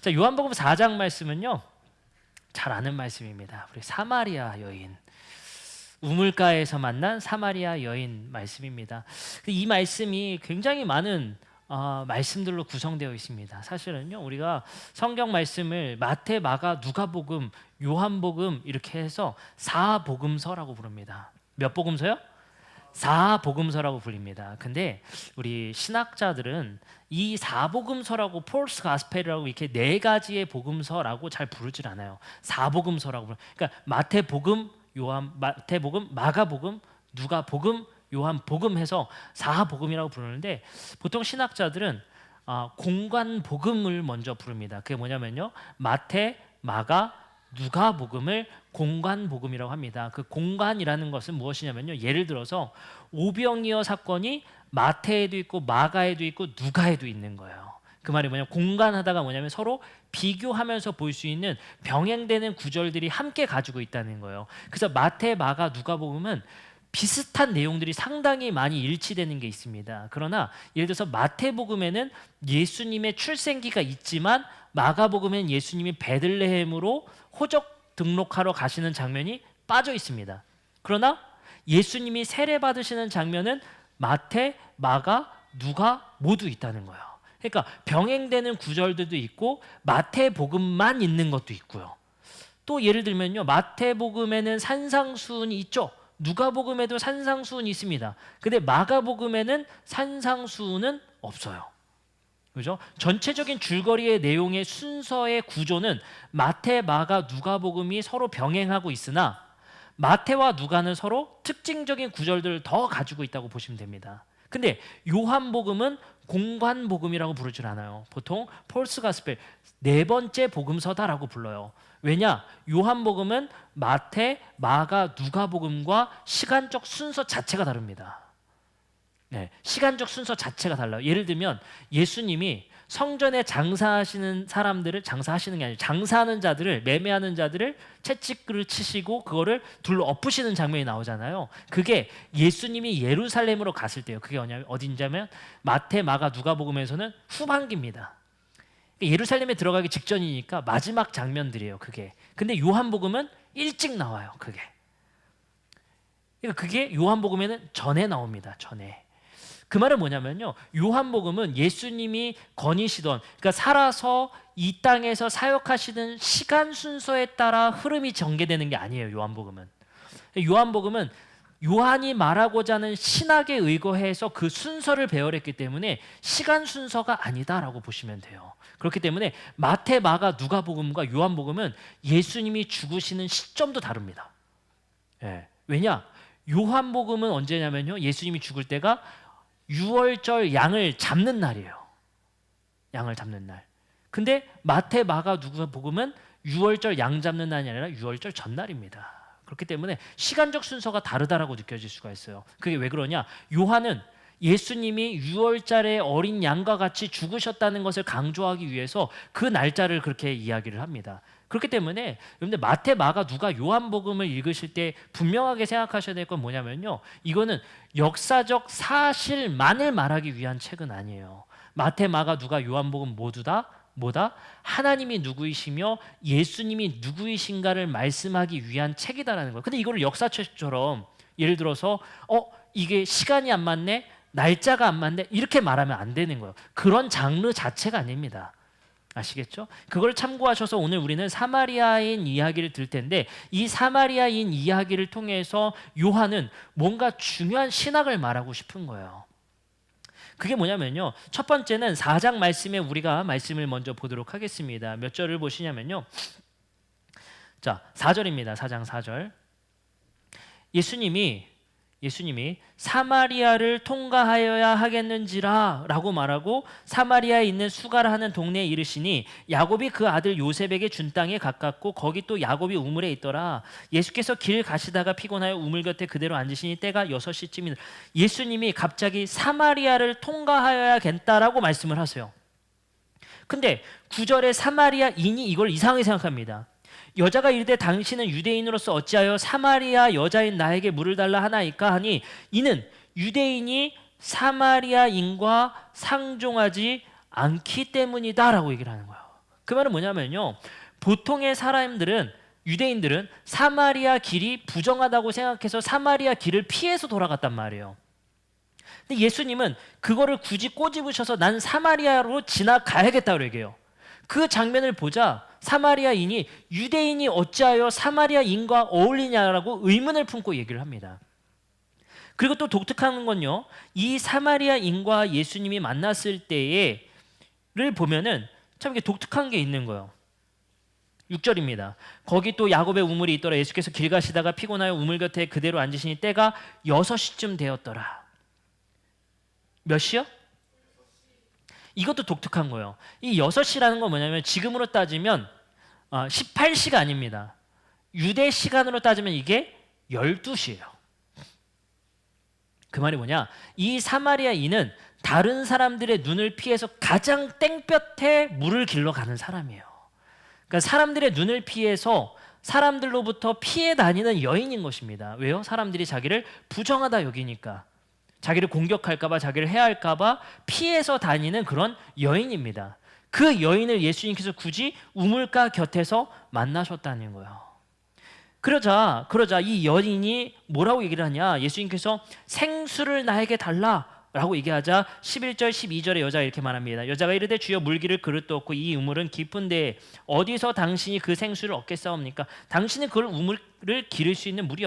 자, 요한복음 4장 말씀은요, 잘 아는 말씀입니다. 우리 사마리아 여인, 우물가에서 만난 사마리아 여인 말씀입니다. 이 말씀이 굉장히 많은 말씀들로 구성되어 있습니다. 사실은요, 우리가 성경 말씀을 마태, 마가, 누가복음, 요한복음 이렇게 해서 사복음서라고 부릅니다. 몇 복음서요? 사복음서라고 불립니다. 근데 우리 신학자들은 이 사복음서라고 폴스 가스펠이라고 이렇게 네 가지의 복음서라고 잘 부르질 않아요. 사복음서라고 불러요. 그러니까 마태복음, 마태복음, 마가복음, 누가복음, 요한복음 해서 사복음이라고 부르는데, 보통 신학자들은 공관복음을 먼저 부릅니다. 그게 뭐냐면요, 마태, 마가, 누가복음을 공관복음이라고 합니다. 그 공관이라는 것은 무엇이냐면요, 예를 들어서 오병이어 사건이 마태에도 있고 마가에도 있고 누가에도 있는 거예요. 그 말이 뭐냐면, 공관하다가 뭐냐면 서로 비교하면서 볼 수 있는 병행되는 구절들이 함께 가지고 있다는 거예요. 그래서 마태, 마가, 누가복음은 비슷한 내용들이 상당히 많이 일치되는 게 있습니다. 그러나 예를 들어서 마태복음에는 예수님의 출생기가 있지만 마가복음엔 예수님이 베들레헴으로 호적 등록하러 가시는 장면이 빠져 있습니다. 그러나 예수님이 세례 받으시는 장면은 마태, 마가, 누가 모두 있다는 거예요. 그러니까 병행되는 구절들도 있고 마태복음만 있는 것도 있고요. 또 예를 들면요, 마태복음에는 산상수훈이 있죠. 누가복음에도 산상수훈이 있습니다. 근데 마가복음에는 산상수훈은 없어요. 그죠? 전체적인 줄거리의 내용의 순서의 구조는 마태, 마가, 누가복음이 서로 병행하고 있으나 마태와 누가는 서로 특징적인 구절들을 더 가지고 있다고 보시면 됩니다. 근데 요한복음은 공관복음이라고 부르질 않아요. 보통 폴스 가스펠, 네 번째 복음서다라고 불러요. 왜냐? 요한복음은 마태, 마가, 누가복음과 시간적 순서 자체가 다릅니다. 네, 시간적 순서 자체가 달라요. 예를 들면 예수님이 성전에 장사하시는 사람들을, 장사하시는 게 아니라 장사하는 자들을, 매매하는 자들을 채찍을 치시고 그거를 둘로 엎으시는 장면이 나오잖아요. 그게 예수님이 예루살렘으로 갔을 때예요. 그게 어딘지면 마태, 마가, 누가복음에서는 후반기입니다. 예루살렘에 들어가기 직전이니까 마지막 장면들이에요, 그게. 근데 요한복음은 일찍 나와요, 그게. 그러니까 그게 요한복음에는 전에 나옵니다, 전에. 그 말은 뭐냐면요, 요한복음은 예수님이 거니시던, 그러니까 살아서 이 땅에서 사역하시는 시간 순서에 따라 흐름이 전개되는 게 아니에요, 요한복음은. 요한복음은 요한이 말하고자 하는 신학에 의거해서 그 순서를 배열했기 때문에 시간 순서가 아니다라고 보시면 돼요. 그렇기 때문에 마태, 마가, 누가복음과 요한복음은 예수님이 죽으시는 시점도 다릅니다. 예. 왜냐? 요한복음은 언제냐면요, 예수님이 죽을 때가 유월절 양을 잡는 날이에요. 양을 잡는 날. 근데 마태, 마가, 누가복음은 유월절 양 잡는 날이 아니라 유월절 전날입니다. 그렇기 때문에 시간적 순서가 다르다라고 느껴질 수가 있어요. 그게 왜 그러냐? 요한은 예수님이 유월절에 어린 양과 같이 죽으셨다는 것을 강조하기 위해서 그 날짜를 그렇게 이야기를 합니다. 그렇기 때문에 여러분들 마태, 마가, 누가, 요한복음을 읽으실 때 분명하게 생각하셔야 될 건 뭐냐면요, 이거는 역사적 사실만을 말하기 위한 책은 아니에요. 마태, 마가, 누가, 요한복음 모두 다 뭐다? 하나님이 누구이시며 예수님이 누구이신가를 말씀하기 위한 책이다라는 거예요. 근데 이거를 역사책처럼 예를 들어서 이게 시간이 안 맞네, 날짜가 안 맞네, 이렇게 말하면 안 되는 거예요. 그런 장르 자체가 아닙니다. 아시겠죠? 그걸 참고하셔서 오늘 우리는 사마리아인 이야기를 들 텐데, 이 사마리아인 이야기를 통해서 요한은 뭔가 중요한 신학을 말하고 싶은 거예요. 그게 뭐냐면요, 첫 번째는 4장 말씀에 우리가 말씀을 먼저 보도록 하겠습니다. 몇 절을 보시냐면요, 자, 4절입니다. 4장 4절. 예수님이 사마리아를 통과하여야 하겠는지라 라고 말하고 사마리아에 있는 수가라 하는 동네에 이르시니 야곱이 그 아들 요셉에게 준 땅에 가깝고 거기 또 야곱이 우물에 있더라. 예수께서 길 가시다가 피곤하여 우물 곁에 그대로 앉으시니 때가 6시쯤이더라. 예수님이 갑자기 사마리아를 통과하여야겠다라고 말씀을 하세요. 근데 9절에 사마리아인이 이걸 이상하게 생각합니다. 여자가 이르되 당신은 유대인으로서 어찌하여 사마리아 여자인 나에게 물을 달라 하나이까 하니 이는 유대인이 사마리아인과 상종하지 않기 때문이다 라고 얘기를 하는 거예요. 그 말은 뭐냐면요, 보통의 사람들은, 유대인들은 사마리아 길이 부정하다고 생각해서 사마리아 길을 피해서 돌아갔단 말이에요. 근데 예수님은 그거를 굳이 꼬집으셔서 난 사마리아로 지나가야겠다고 얘기해요. 그 장면을 보자 사마리아인이 유대인이 어찌하여 사마리아인과 어울리냐라고 의문을 품고 얘기를 합니다. 그리고 또 독특한 건요, 이 사마리아인과 예수님이 만났을 때를 보면은 참 이게 독특한 게 있는 거예요. 6절입니다. 거기 또 야곱의 우물이 있더라. 예수께서 길 가시다가 피곤하여 우물 곁에 그대로 앉으시니 때가 6시쯤 되었더라. 몇 시요? 이것도 독특한 거예요. 이 6시라는 건 뭐냐면 지금으로 따지면 18시가 아닙니다. 유대 시간으로 따지면 이게 12시예요. 그 말이 뭐냐? 이 사마리아인은 다른 사람들의 눈을 피해서 가장 땡볕에 물을 길러 가는 사람이에요. 그러니까 사람들의 눈을 피해서 사람들로부터 피해 다니는 여인인 것입니다. 왜요? 사람들이 자기를 부정하다 여기니까. 자기를 공격할까 봐, 자기를 해할까 봐 피해서 다니는 그런 여인입니다. 그 여인을 예수님께서 굳이 우물가 곁에서 만나셨다는 거예요. 그러자 이 여인이 뭐라고 얘기를 하냐? 예수님께서 생수를 나에게 달라라고 얘기하자 11절 12절에 여자가 이렇게 말합니다. 여자가 이르되 주여 물기를 그릇도 없고 이 우물은 깊은데 어디서 당신이 그 생수를 얻겠사옵니까? 당신은 그걸 우물을 기를 수 있는 물이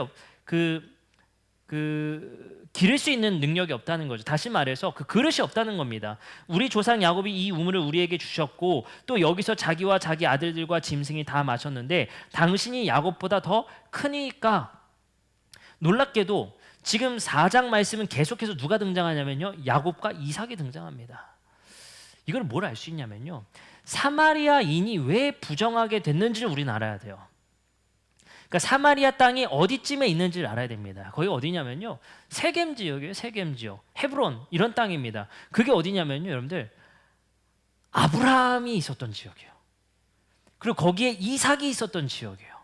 기를 수 있는 능력이 없다는 거죠. 다시 말해서 그 그릇이 없다는 겁니다. 우리 조상 야곱이 이 우물을 우리에게 주셨고 또 여기서 자기와 자기 아들들과 짐승이 다 마셨는데 당신이 야곱보다 더 크니까. 놀랍게도 지금 4장 말씀은 계속해서 누가 등장하냐면요, 야곱과 이삭이 등장합니다. 이걸 뭘 알 수 있냐면요, 사마리아인이 왜 부정하게 됐는지를 우리는 알아야 돼요. 그러니까 사마리아 땅이 어디쯤에 있는지를 알아야 됩니다. 거기 어디냐면요, 세겜 지역이에요. 세겜 지역, 헤브론 이런 땅입니다. 그게 어디냐면요, 여러분들 아브라함이 있었던 지역이에요. 그리고 거기에 이삭이 있었던 지역이에요.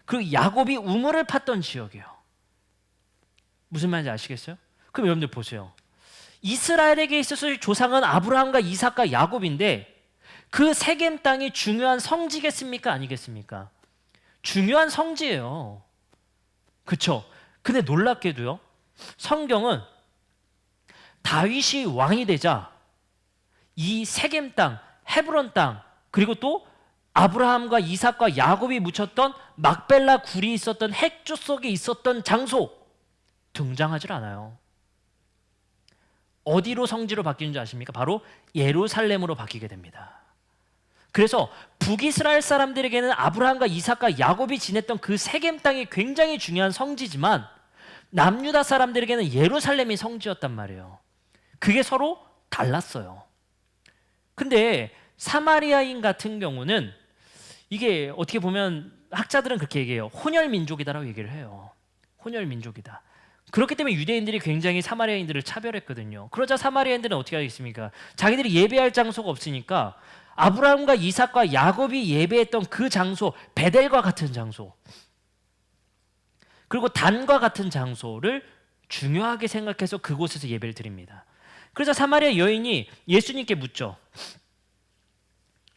그리고 야곱이 우물을 팠던 지역이에요. 무슨 말인지 아시겠어요? 그럼 여러분들 보세요. 이스라엘에게 있어서 조상은 아브라함과 이삭과 야곱인데 그 세겜 땅이 중요한 성지겠습니까? 아니겠습니까? 중요한 성지예요. 그렇죠? 근데 놀랍게도요, 성경은 다윗이 왕이 되자 이 세겜 땅, 헤브론 땅, 그리고 또 아브라함과 이삭과 야곱이 묻혔던 막벨라 굴이 있었던 핵조 속에 있었던 장소 등장하질 않아요. 어디로 성지로 바뀌는 줄 아십니까? 바로 예루살렘으로 바뀌게 됩니다. 그래서 북이스라엘 사람들에게는 아브라함과 이삭과 야곱이 지냈던 그 세겜 땅이 굉장히 중요한 성지지만 남유다 사람들에게는 예루살렘이 성지였단 말이에요. 그게 서로 달랐어요. 근데 사마리아인 같은 경우는 이게 어떻게 보면 학자들은 그렇게 얘기해요. 혼혈민족이다라고 얘기를 해요. 혼혈민족이다. 그렇기 때문에 유대인들이 굉장히 사마리아인들을 차별했거든요. 그러자 사마리아인들은 어떻게 하겠습니까? 자기들이 예배할 장소가 없으니까 아브라함과 이삭과 야곱이 예배했던 그 장소, 베델과 같은 장소, 그리고 단과 같은 장소를 중요하게 생각해서 그곳에서 예배를 드립니다. 그래서 사마리아 여인이 예수님께 묻죠.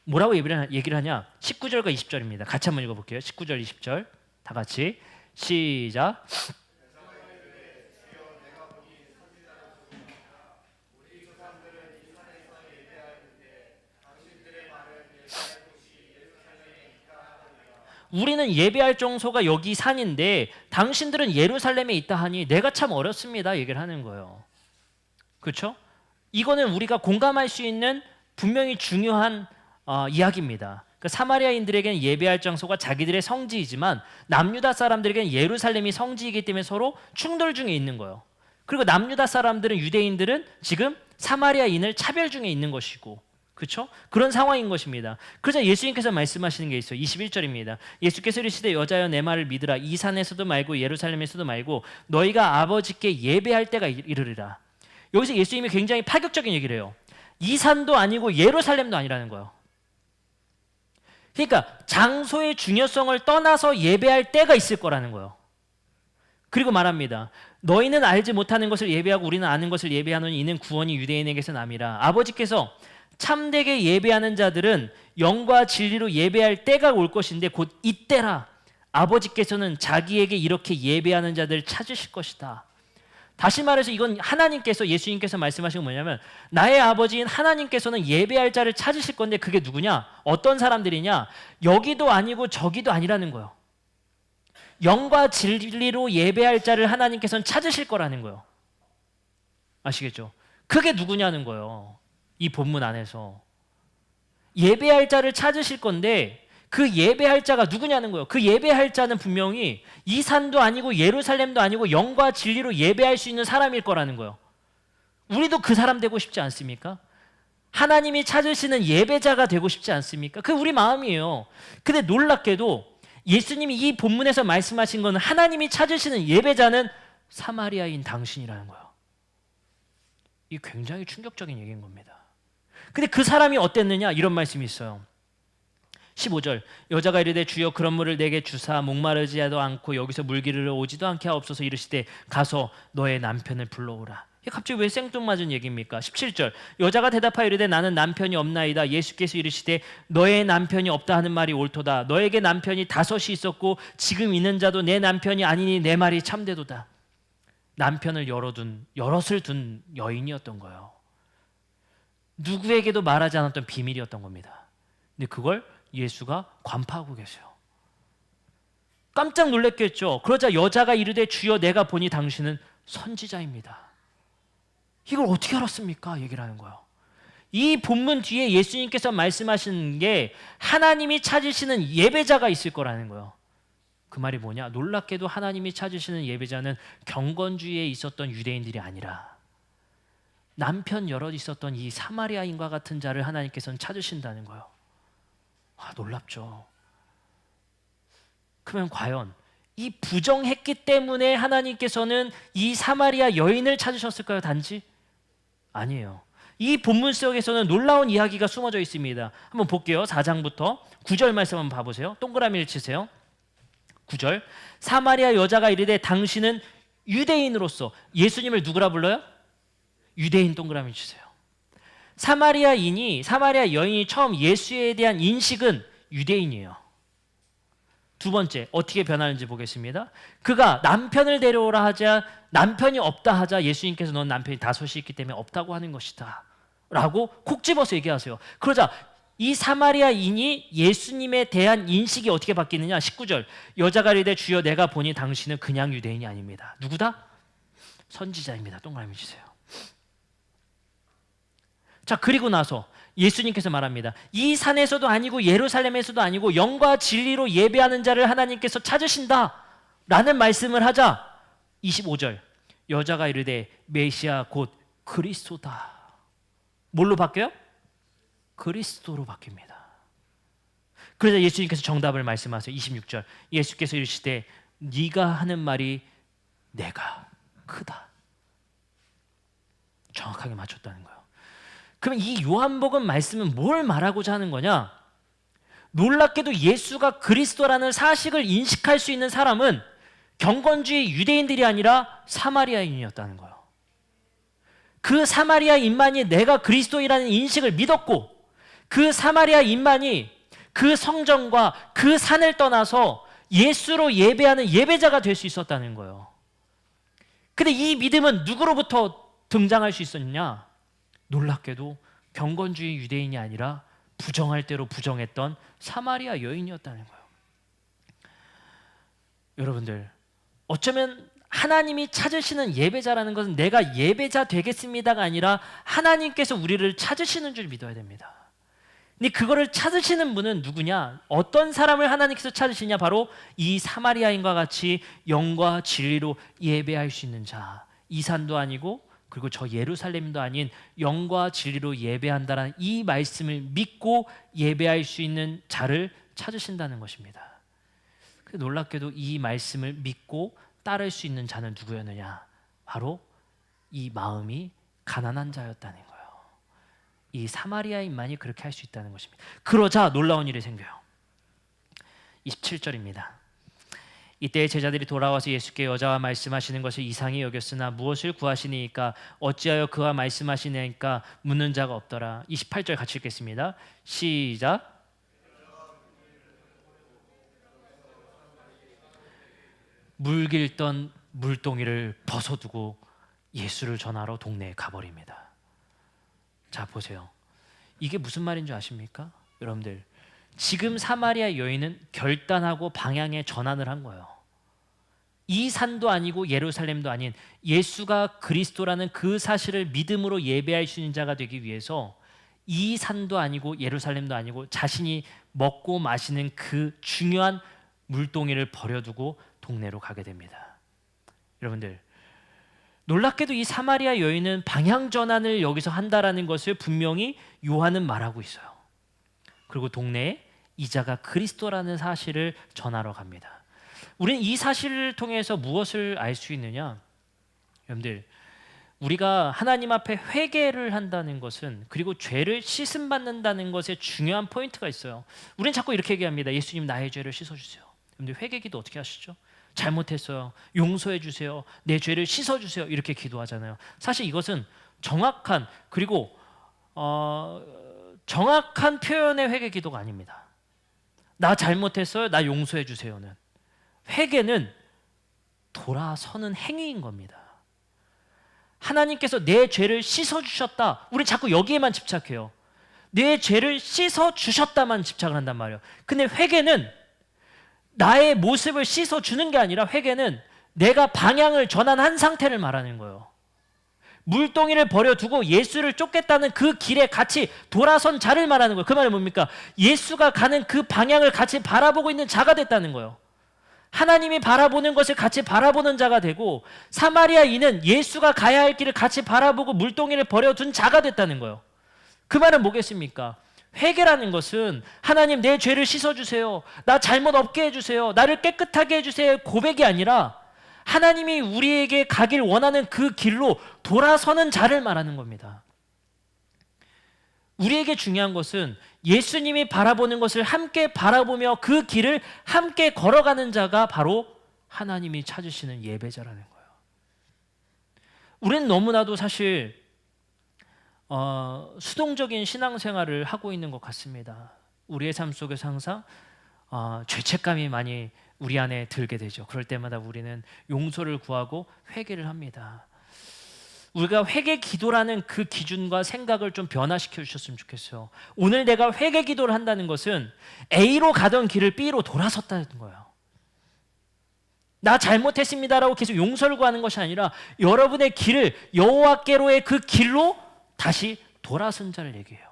뭐라고 얘기를 하냐? 19절과 20절입니다. 같이 한번 읽어볼게요. 19절, 20절 다 같이 시작. 우리는 예배할 장소가 여기 산인데 당신들은 예루살렘에 있다 하니 내가 참 어렵습니다 얘기를 하는 거예요. 그렇죠? 이거는 우리가 공감할 수 있는 분명히 중요한 이야기입니다. 그러니까 사마리아인들에게는 예배할 장소가 자기들의 성지이지만 남유다 사람들에게는 예루살렘이 성지이기 때문에 서로 충돌 중에 있는 거예요. 그리고 남유다 사람들은, 유대인들은 지금 사마리아인을 차별 중에 있는 것이고, 그렇죠? 그런 상황인 것입니다. 그러자 예수님께서 말씀하시는 게 있어요. 21절입니다. 예수께서 이르시되 여자여 내 말을 믿으라. 이 산에서도 말고 예루살렘에서도 말고 너희가 아버지께 예배할 때가 이르리라. 여기서 예수님이 굉장히 파격적인 얘기를 해요. 이 산도 아니고 예루살렘도 아니라는 거예요. 그러니까 장소의 중요성을 떠나서 예배할 때가 있을 거라는 거예요. 그리고 말합니다. 너희는 알지 못하는 것을 예배하고 우리는 아는 것을 예배하노니 이는 구원이 유대인에게서 남이라. 아버지께서 참되게 예배하는 자들은 영과 진리로 예배할 때가 올 것인데 곧 이때라. 아버지께서는 자기에게 이렇게 예배하는 자들을 찾으실 것이다. 다시 말해서 이건 하나님께서, 예수님께서 말씀하신 건 뭐냐면, 나의 아버지인 하나님께서는 예배할 자를 찾으실 건데 그게 누구냐? 어떤 사람들이냐? 여기도 아니고 저기도 아니라는 거예요. 영과 진리로 예배할 자를 하나님께서는 찾으실 거라는 거예요. 아시겠죠? 그게 누구냐는 거예요. 이 본문 안에서 예배할 자를 찾으실 건데 그 예배할 자가 누구냐는 거예요. 그 예배할 자는 분명히 이 산도 아니고 예루살렘도 아니고 영과 진리로 예배할 수 있는 사람일 거라는 거예요. 우리도 그 사람 되고 싶지 않습니까? 하나님이 찾으시는 예배자가 되고 싶지 않습니까? 그게 우리 마음이에요. 근데 놀랍게도 예수님이 이 본문에서 말씀하신 건 하나님이 찾으시는 예배자는 사마리아인 당신이라는 거예요. 이게 굉장히 충격적인 얘기인 겁니다. 근데 그 사람이 어땠느냐? 이런 말씀이 있어요. 15절, 여자가 이르되 주여 그런 물을 내게 주사 목마르지도 않고 여기서 물기르러 오지도 않게 하옵소서. 이르시되 가서 너의 남편을 불러오라. 이게 갑자기 왜 생뚱맞은 얘기입니까? 17절, 여자가 대답하여 이르되 나는 남편이 없나이다. 예수께서 이르시되 너의 남편이 없다 하는 말이 옳도다. 너에게 남편이 5이 있었고 지금 있는 자도 내 남편이 아니니 내 말이 참되도다. 남편을 여럿을 둔 여인이었던 거예요. 누구에게도 말하지 않았던 비밀이었던 겁니다. 근데 그걸 예수가 관파하고 계세요. 깜짝 놀랐겠죠. 그러자 여자가 이르되 주여 내가 보니 당신은 선지자입니다. 이걸 어떻게 알았습니까? 얘기를 하는 거예요. 이 본문 뒤에 예수님께서 말씀하시는 게 하나님이 찾으시는 예배자가 있을 거라는 거예요. 그 말이 뭐냐? 놀랍게도 하나님이 찾으시는 예배자는 경건주의에 있었던 유대인들이 아니라 남편 여럿 있었던 이 사마리아인과 같은 자를 하나님께서는 찾으신다는 거예요. 놀랍죠. 그러면 과연 이 부정했기 때문에 하나님께서는 이 사마리아 여인을 찾으셨을까요? 단지? 아니에요. 이 본문 속에서는 놀라운 이야기가 숨어져 있습니다. 한번 볼게요. 4장부터 9절 말씀 한번 봐보세요. 동그라미를 치세요. 9절, 사마리아 여자가 이르되 당신은 유대인으로서, 예수님을 누구라 불러요? 유대인. 동그라미 치세요. 사마리아 여인이 처음 예수에 대한 인식은 유대인이에요. 두 번째, 어떻게 변하는지 보겠습니다. 그가 남편을 데려오라 하자, 남편이 없다 하자 예수님께서 넌 남편이 5이 있기 때문에 없다고 하는 것이다 라고 콕 집어서 얘기하세요. 그러자 이 사마리아인이 예수님에 대한 인식이 어떻게 바뀌느냐? 19절, 여자가 이르되 주여 내가 보니 당신은 그냥 유대인이 아닙니다. 누구다? 선지자입니다. 동그라미 치세요. 자, 그리고 나서 예수님께서 말합니다. 이 산에서도 아니고 예루살렘에서도 아니고 영과 진리로 예배하는 자를 하나님께서 찾으신다 라는 말씀을 하자 25절, 여자가 이르되 메시아 곧 그리스도다. 뭘로 바뀌어요? 그리스도로 바뀝니다. 그러자 예수님께서 정답을 말씀하세요. 26절, 예수께서 이르시되 네가 하는 말이 내가 크다. 정확하게 맞췄다는 거예요. 그럼 이 요한복음 말씀은 뭘 말하고자 하는 거냐? 놀랍게도 예수가 그리스도라는 사실을 인식할 수 있는 사람은 경건주의 유대인들이 아니라 사마리아인이었다는 거예요. 그 사마리아인만이 내가 그리스도이라는 인식을 믿었고, 그 사마리아인만이 그 성전과 그 산을 떠나서 예수로 예배하는 예배자가 될 수 있었다는 거예요. 근데 이 믿음은 누구로부터 등장할 수 있었냐? 놀랍게도 경건주의 유대인이 아니라 부정할 대로 부정했던 사마리아 여인이었다는 거예요. 여러분들, 어쩌면 하나님이 찾으시는 예배자라는 것은 내가 예배자 되겠습니다가 아니라 하나님께서 우리를 찾으시는 줄 믿어야 됩니다. 근데 그거를 찾으시는 분은 누구냐? 어떤 사람을 하나님께서 찾으시냐? 바로 이 사마리아인과 같이 영과 진리로 예배할 수 있는 자. 이 산도 아니고 그리고 저 예루살렘도 아닌 영과 진리로 예배한다는 이 말씀을 믿고 예배할 수 있는 자를 찾으신다는 것입니다. 놀랍게도 이 말씀을 믿고 따를 수 있는 자는 누구였느냐? 바로 이 마음이 가난한 자였다는 거예요. 이 사마리아인만이 그렇게 할 수 있다는 것입니다. 그러자 놀라운 일이 생겨요. 27절입니다. 이때 제자들이 돌아와서 예수께 여자와 말씀하시는 것을 이상히 여겼으나 무엇을 구하시니까 어찌하여 그와 말씀하시니까 묻는 자가 없더라. 28절 같이 읽겠습니다. 시작. 물 길던 물동이를 벗어두고 예수를 전하러 동네에 가버립니다. 자, 보세요. 이게 무슨 말인 줄 아십니까? 여러분들, 지금 사마리아 여인은 결단하고 방향의 전환을 한 거예요. 이 산도 아니고 예루살렘도 아닌 예수가 그리스도라는 그 사실을 믿음으로 예배할 수 있는 자가 되기 위해서 이 산도 아니고 예루살렘도 아니고 자신이 먹고 마시는 그 중요한 물동이를 버려두고 동네로 가게 됩니다. 여러분들, 놀랍게도 이 사마리아 여인은 방향 전환을 여기서 한다라는 것을 분명히 요한은 말하고 있어요. 그리고 동네에 이자가 그리스도라는 사실을 전하러 갑니다. 우리는 이 사실을 통해서 무엇을 알 수 있느냐? 여러분들, 우리가 하나님 앞에 회개를 한다는 것은, 그리고 죄를 씻음 받는다는 것에 중요한 포인트가 있어요. 우리는 자꾸 이렇게 얘기합니다. 예수님, 나의 죄를 씻어주세요. 여러분들, 회개기도 어떻게 하시죠? 잘못했어요, 용서해 주세요, 내 죄를 씻어 주세요, 이렇게 기도하잖아요. 사실 이것은 정확한, 그리고 정확한 표현의 회개 기도가 아닙니다. 나 잘못했어요, 나 용서해 주세요는, 회개는 돌아서는 행위인 겁니다. 하나님께서 내 죄를 씻어 주셨다, 우리 자꾸 여기에만 집착해요. 내 죄를 씻어 주셨다만 집착을 한단 말이에요. 근데 회개는 나의 모습을 씻어주는 게 아니라, 회개는 내가 방향을 전환한 상태를 말하는 거예요. 물동이를 버려두고 예수를 쫓겠다는 그 길에 같이 돌아선 자를 말하는 거예요. 그 말은 뭡니까? 예수가 가는 그 방향을 같이 바라보고 있는 자가 됐다는 거예요. 하나님이 바라보는 것을 같이 바라보는 자가 되고, 사마리아인은 예수가 가야 할 길을 같이 바라보고 물동이를 버려둔 자가 됐다는 거예요. 그 말은 뭐겠습니까? 회개라는 것은 하나님, 내 죄를 씻어주세요, 나 잘못 없게 해주세요, 나를 깨끗하게 해주세요 고백이 아니라, 하나님이 우리에게 가길 원하는 그 길로 돌아서는 자를 말하는 겁니다. 우리에게 중요한 것은 예수님이 바라보는 것을 함께 바라보며 그 길을 함께 걸어가는 자가 바로 하나님이 찾으시는 예배자라는 거예요. 우리는 너무나도 사실 수동적인 신앙생활을 하고 있는 것 같습니다. 우리의 삶 속에서 항상 죄책감이 많이 우리 안에 들게 되죠. 그럴 때마다 우리는 용서를 구하고 회개를 합니다. 우리가 회개 기도라는 그 기준과 생각을 좀 변화시켜 주셨으면 좋겠어요. 오늘 내가 회개 기도를 한다는 것은 A로 가던 길을 B로 돌아섰다는 거예요. 나 잘못했습니다라고 계속 용서를 구하는 것이 아니라, 여러분의 길을 여호와께로의 그 길로 다시 돌아선 자를 얘기해요.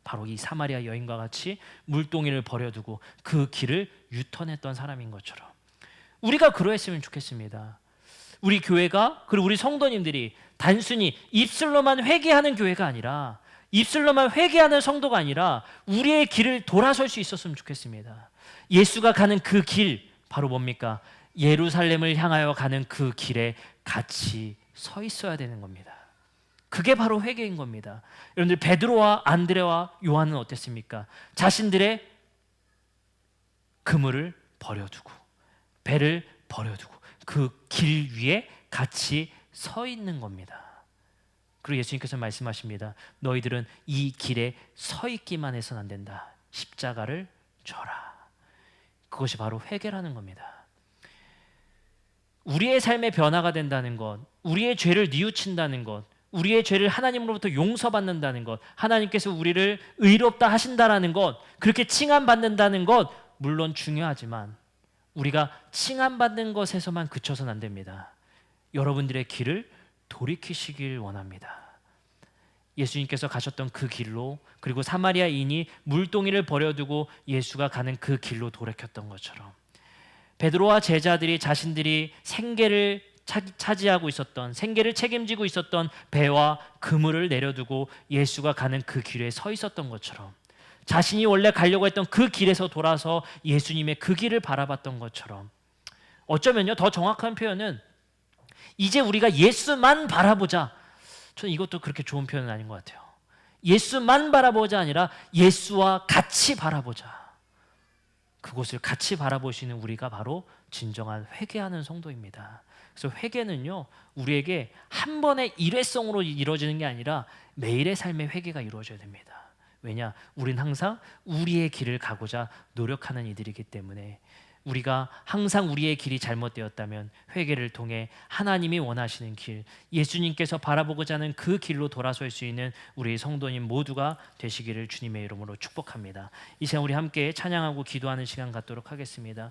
바로 이 사마리아 여인과 같이 물동이를 버려두고 그 길을 유턴했던 사람인 것처럼 우리가 그러했으면 좋겠습니다. 우리 교회가, 그리고 우리 성도님들이 단순히 입술로만 회개하는 교회가 아니라, 입술로만 회개하는 성도가 아니라 우리의 길을 돌아설 수 있었으면 좋겠습니다. 예수가 가는 그 길, 바로 뭡니까? 예루살렘을 향하여 가는 그 길에 같이 서 있어야 되는 겁니다. 그게 바로 회개인 겁니다. 여러분들, 베드로와 안드레와 요한은 어땠습니까? 자신들의 그물을 버려두고, 배를 버려두고 그 길 위에 같이 서 있는 겁니다. 그리고 예수님께서 말씀하십니다. 너희들은 이 길에 서 있기만 해서는 안 된다. 십자가를 져라. 그것이 바로 회개라는 겁니다. 우리의 삶의 변화가 된다는 것, 우리의 죄를 뉘우친다는 것, 우리의 죄를 하나님으로부터 용서받는다는 것, 하나님께서 우리를 의롭다 하신다라는 것, 그렇게 칭함받는다는 것, 물론 중요하지만 우리가 칭함받는 것에서만 그쳐서는 안 됩니다. 여러분들의 길을 돌이키시길 원합니다. 예수님께서 가셨던 그 길로, 그리고 사마리아인이 물동이를 버려두고 예수가 가는 그 길로 돌이켰던 것처럼, 베드로와 제자들이 자신들이 생계를 차지하고 있었던, 생계를 책임지고 있었던 배와 그물을 내려두고 예수가 가는 그 길에 서 있었던 것처럼, 자신이 원래 가려고 했던 그 길에서 돌아서 예수님의 그 길을 바라봤던 것처럼, 어쩌면요, 더 정확한 표현은 이제 우리가 예수만 바라보자. 저는 이것도 그렇게 좋은 표현은 아닌 것 같아요. 예수만 바라보자 아니라 예수와 같이 바라보자. 그곳을 같이 바라보시는 우리가 바로 진정한 회개하는 성도입니다. 그래서 회개는요, 우리에게 한 번의 일회성으로 이루어지는 게 아니라 매일의 삶의 회개가 이루어져야 됩니다. 왜냐? 우린 항상 우리의 길을 가고자 노력하는 이들이기 때문에 우리가 항상 우리의 길이 잘못되었다면 회개를 통해 하나님이 원하시는 길, 예수님께서 바라보고자 하는 그 길로 돌아설 수 있는 우리 성도님 모두가 되시기를 주님의 이름으로 축복합니다. 이 시간 우리 함께 찬양하고 기도하는 시간 갖도록 하겠습니다.